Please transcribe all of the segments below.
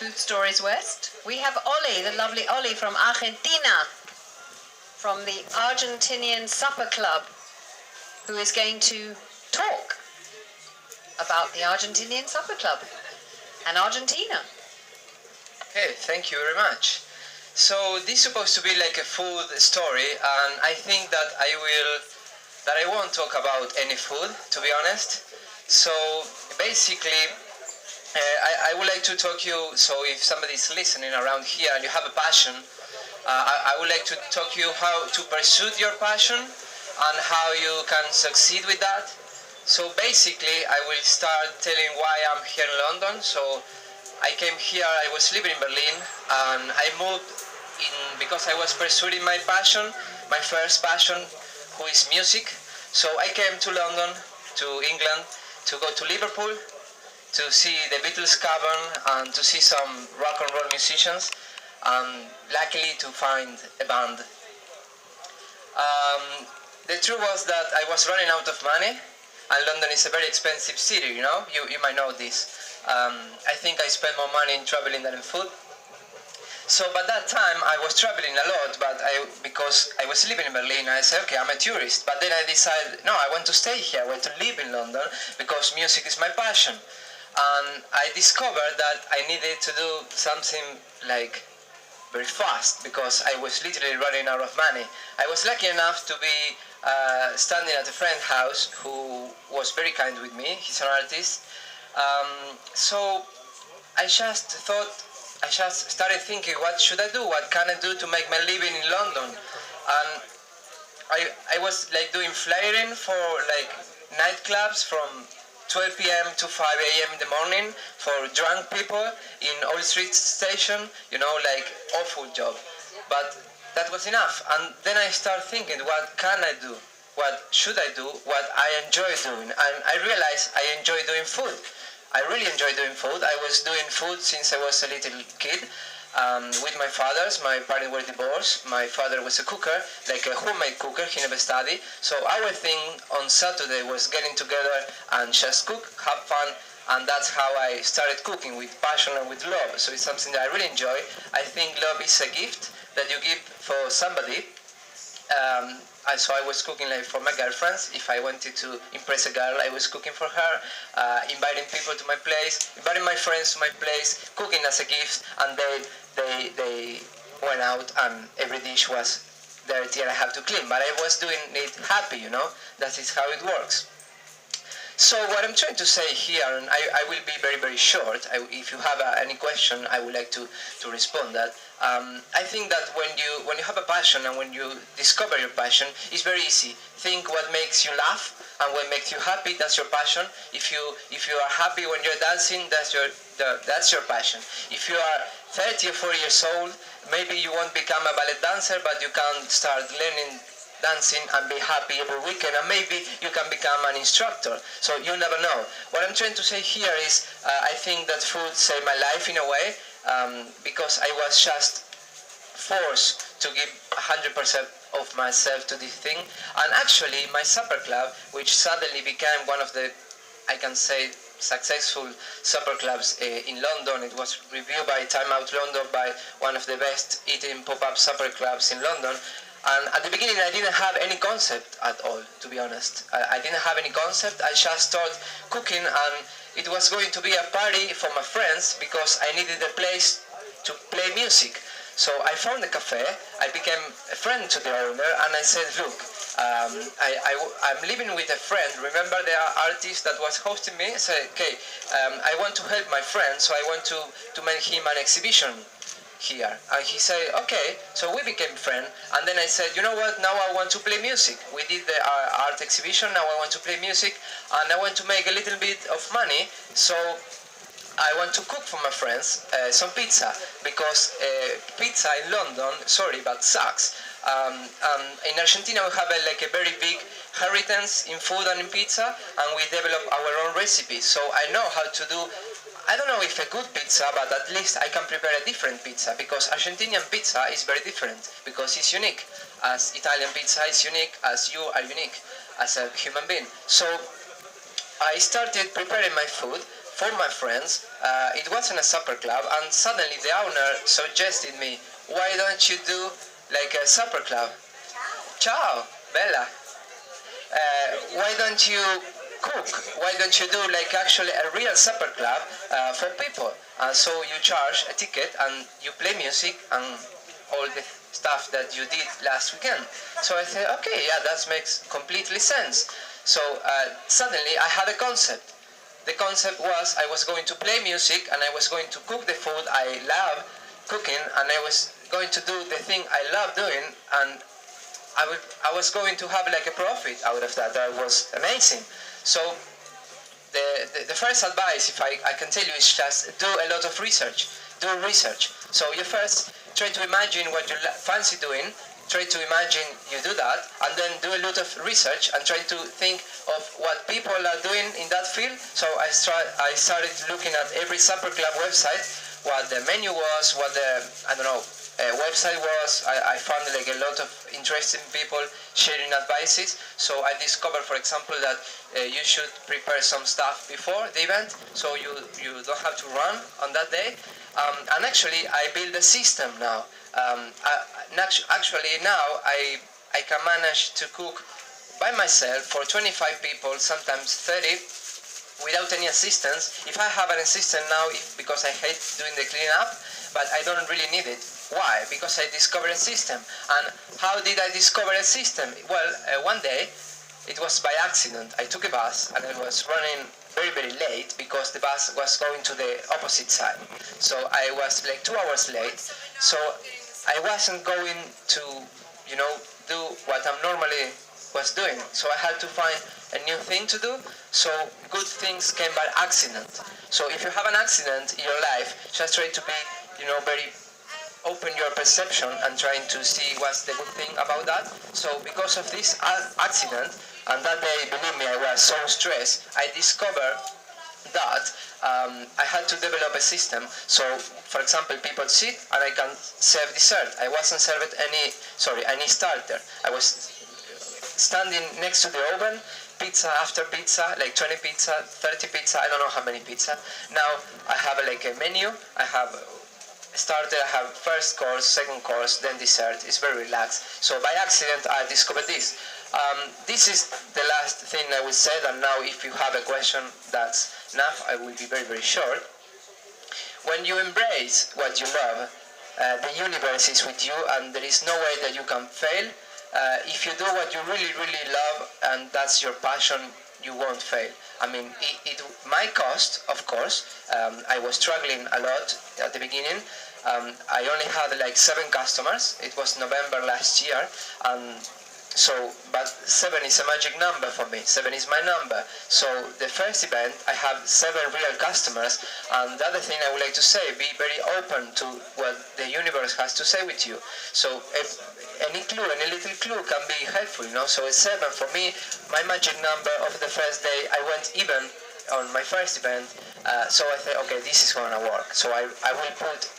Food Stories West. We have Ollie, the lovely Ollie from Argentina, from the Argentinian Supper Club, who is going to talk about the Argentinian Supper Club and Argentina. Okay, thank you very much. So this is supposed to be like a food story, and I think that I won't talk about any food, to be honest. So basically, I would like to talk you. So if somebody's listening around here and you have a passion, I would like to talk you how to pursue your passion and how you can succeed with that. So basically, I will start telling why I'm here in London. So I came here, I was living in Berlin, and I moved in because I was pursuing my passion, my first passion, who is music. So I came to London, to England, to go to Liverpool, to see the Beatles cavern and to see some rock and roll musicians, and luckily to find a band. The truth was that I was running out of money, and London is a very expensive city, you know, you might know this. I think I spent more money in traveling than in food. So by that time I was traveling a lot, but because I was living in Berlin, I said, okay, I'm a tourist. But then I decided, no, I want to stay here, I want to live in London, because music is my passion. And I discovered that I needed to do something like very fast, because I was literally running out of money. I was lucky enough to be standing at a friend's house who was very kind with me. He's an artist. So I just started thinking, what should I do? What can I do to make my living in London? And I was like doing flyering for like nightclubs from 12 p.m. to 5 a.m. in the morning for drunk people in Old Street Station, you know, like awful job. But that was enough. And then I started thinking, what can I do? What should I do? What I enjoy doing? And I realized I enjoy doing food. I really enjoy doing food. I was doing food since I was a little kid. With my fathers. My parents were divorced. My father was a cooker, like a homemade cooker. He never studied. So our thing on Saturday was getting together and just cook, have fun, and that's how I started cooking, with passion and with love. So it's something that I really enjoy. I think love is a gift that you give for somebody. So I was cooking like for my girlfriends. If I wanted to impress a girl, I was cooking for her, inviting people to my place, inviting my friends to my place, cooking as a gift, and they went out and every dish was dirty and I had to clean. But I was doing it happy, you know. That is how it works. So what I'm trying to say here, and I will be very, very short. If you have any question, I would like to respond that. I think that when you have a passion and when you discover your passion, it's very easy. Think what makes you laugh and what makes you happy. That's your passion. If you are happy when you're dancing, that's your passion. If you are 30 or 40 years old, maybe you won't become a ballet dancer, but you can start learning dancing and be happy every weekend, and maybe you can become an instructor. So you never know. What I'm trying to say here is I think that food saved my life in a way, because I was just forced to give 100% of myself to this thing. And actually my supper club, which suddenly became one of the, I can say, successful supper clubs in London. It was reviewed by Time Out London by one of the best eating pop-up supper clubs in London. And at the beginning I didn't have any concept at all, to be honest. I didn't have any concept. I just started cooking, and it was going to be a party for my friends because I needed a place to play music. So I found a cafe, I became a friend to the owner, and I said, look, I'm living with a friend. Remember the artist that was hosting me? I said, okay, I want to help my friend, so I want to make him an exhibition here. And he said, okay. So we became friends. And then I said, you know what, now I want to play music. We did the art exhibition, now I want to play music, and I want to make a little bit of money. So I want to cook for my friends some pizza, because pizza in London, sorry, but sucks. In Argentina we have a very big heritage in food and in pizza, and we develop our own recipes. So I know how to do, I don't know if a good pizza, but at least I can prepare a different pizza, because Argentinian pizza is very different, because it's unique, as Italian pizza is unique, as you are unique as a human being. So I started preparing my food for my friends. It wasn't a supper club, and suddenly the owner suggested me, why don't you do like a supper club? Ciao, Bella. Why don't you cook? Why don't you do like actually a real supper club for people? So you charge a ticket and you play music and all the stuff that you did last weekend. So I said, okay, yeah, that makes completely sense. So suddenly I had a concept. The concept was I was going to play music and I was going to cook the food I love cooking, and I was going to do the thing I love doing, and I was going to have like a profit out of that. That was amazing. So the first advice, if I can tell you, is just do a lot of research. Do research. So you first try to imagine what you fancy doing, try to imagine you do that, and then do a lot of research and try to think of what people are doing in that field. So I started looking at every supper club website, what the menu was, what the, I don't know, website was. I found like a lot of interesting people sharing advices. So I discovered, for example, that you should prepare some stuff before the event, so you don't have to run on that day. And actually, I built a system now. Actually, now I can manage to cook by myself for 25 people, sometimes 30, without any assistance. If I have an assistant now, because I hate doing the cleanup, but I don't really need it. Why? Because I discovered a system. And how did I discover a system? Well, one day, it was by accident. I took a bus and I was running very, very late because the bus was going to the opposite side. So I was like 2 hours late. So I wasn't going to, do what I'm normally was doing. So I had to find a new thing to do. So good things came by accident. So if you have an accident in your life, just try to be, very open your perception and trying to see what's the good thing about that. So because of this accident, and that day, believe me, I was so stressed, I discovered that I had to develop a system. So, for example, people sit and I can serve dessert. I wasn't served any starter. I was standing next to the oven, pizza after pizza, like 20 pizza, 30 pizza, I don't know how many pizza. Now I have like a menu, I have starter, I have first course, second course, then dessert. It's very relaxed. So by accident I discovered this. This is the last thing I will say, and now if you have a question, that's enough. I will be very, very short. When you embrace what you love, the universe is with you and there is no way that you can fail. If you do what you really, really love and that's your passion, you won't fail. I mean, it might cost, of course. I was struggling a lot at the beginning. I only had like 7 customers. It was November last year. But 7 is a magic number for me. 7 is my number. So the first event, I have 7 real customers. And the other thing I would like to say, be very open to what the universe has to say with you. So any little clue can be helpful, So it's 7 for me. My magic number of the first day, I went even on my first event. So I thought, okay, this is going to work. So I will put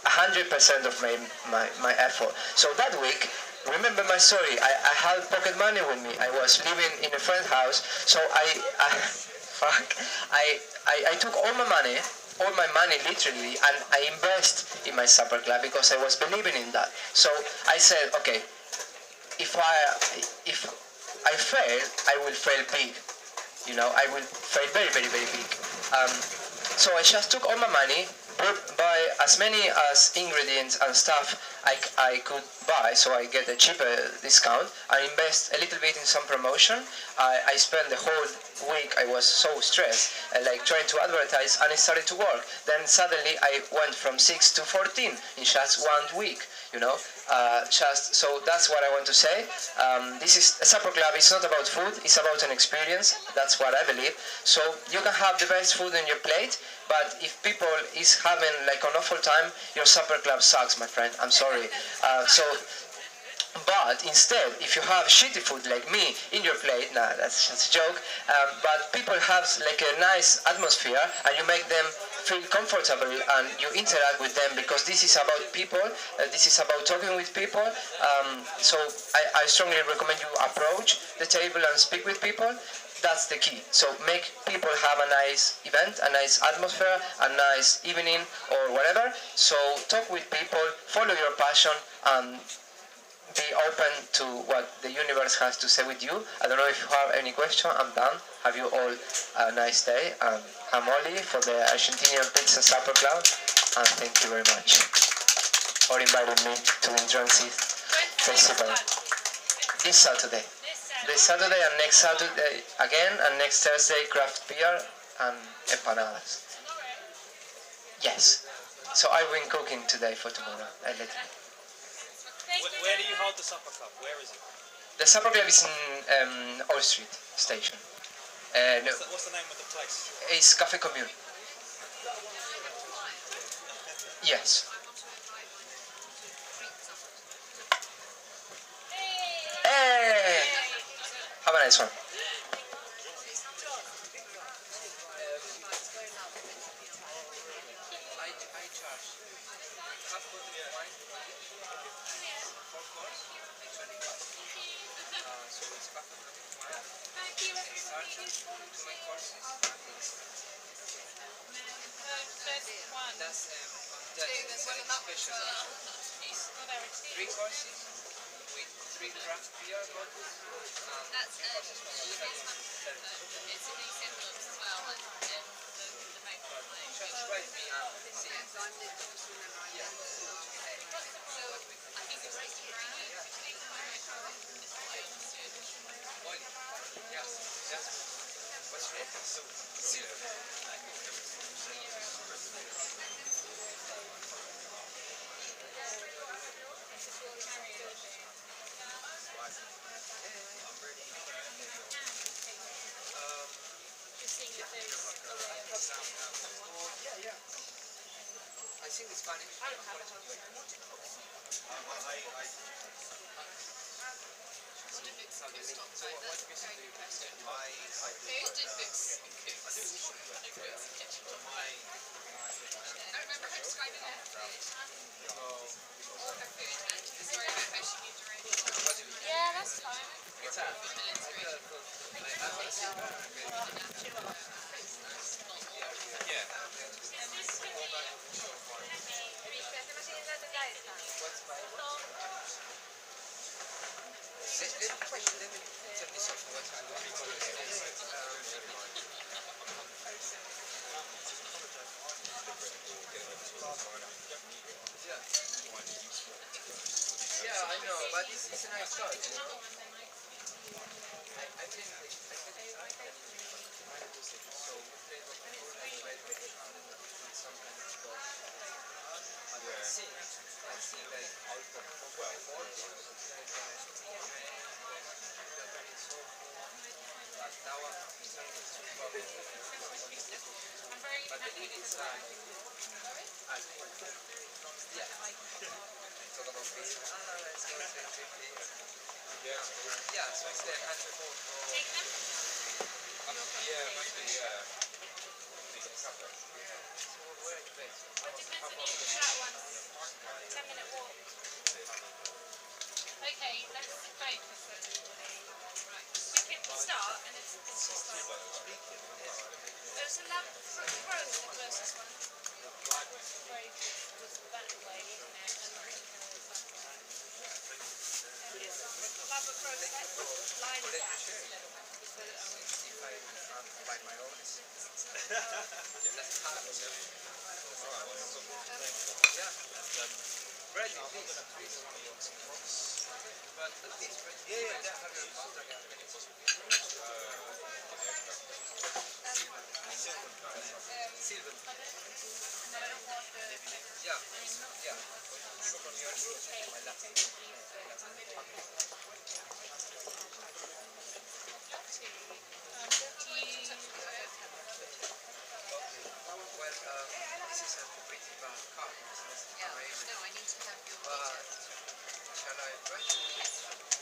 100% of my effort. So that week, remember my story, I had pocket money with me. I was living in a friend's house, so I took all my money literally, and I invest in my supper club because I was believing in that. So I said, okay, if I fail, I will fail big. I will fail very, very, very big. So I just took all my money, buy as many as ingredients and stuff I could buy, so I get a cheaper discount. I invest a little bit in some promotion. I spent the whole week, I was so stressed, trying to advertise, and it started to work. Then suddenly I went from 6 to 14 in just 1 week, so that's what I want to say. This is a supper club. It's not about food, it's about an experience. That's what I believe. So you can have the best food on your plate, but if people is having like an awful time, your supper club sucks, my friend. I'm sorry. But instead, if you have shitty food like me in your plate, that's just a joke, but people have like a nice atmosphere and you make them feel comfortable and you interact with them, because this is about people, this is about talking with people. So I strongly recommend you approach the table and speak with people. that's the key. So make people have a nice event, a nice atmosphere, a nice evening or whatever. So talk with people, follow your passion, and be open to what the universe has to say with you. I don't know if you have any question. I'm done. Have you all a nice day. I'm Oli for the Argentinian Pizza Supper Club, and thank you very much for inviting me to InTransit Festival this Saturday. This Saturday and next Saturday again, and next Thursday craft beer and empanadas. Yes. So I've been cooking today for tomorrow. I let you know. Where do you hold the supper club? Where is it? The supper club is in Old Street Station. No, What's the name of the place? it's Cafe Commune. Yes. Hey! Have a nice one. I charge half bottle of wine, 4 course, 20 bucks. So it's half a bottle of wine, 6 starters, 2 main courses, that's special. It's 3 courses with 3 craft beer bottles and 3 courses from just write me see. Yeah. What's your name? I sing in Spanish. I don't have a yeah, that's fine. Let me turn this off. Yeah, I know, but it's a nice start. I think yeah, so it's there and Okay, let's focus everybody. Right. We can start and it's just like there's a love rose the closest one. Very good was that way, isn't it? And love at first sight, line it out. if I find my own. Bread, please. But this bread, yeah, definitely. Silver. Yeah, yeah. Well, this is a pretty bad car. Yeah, no, I need to have your Shall I write?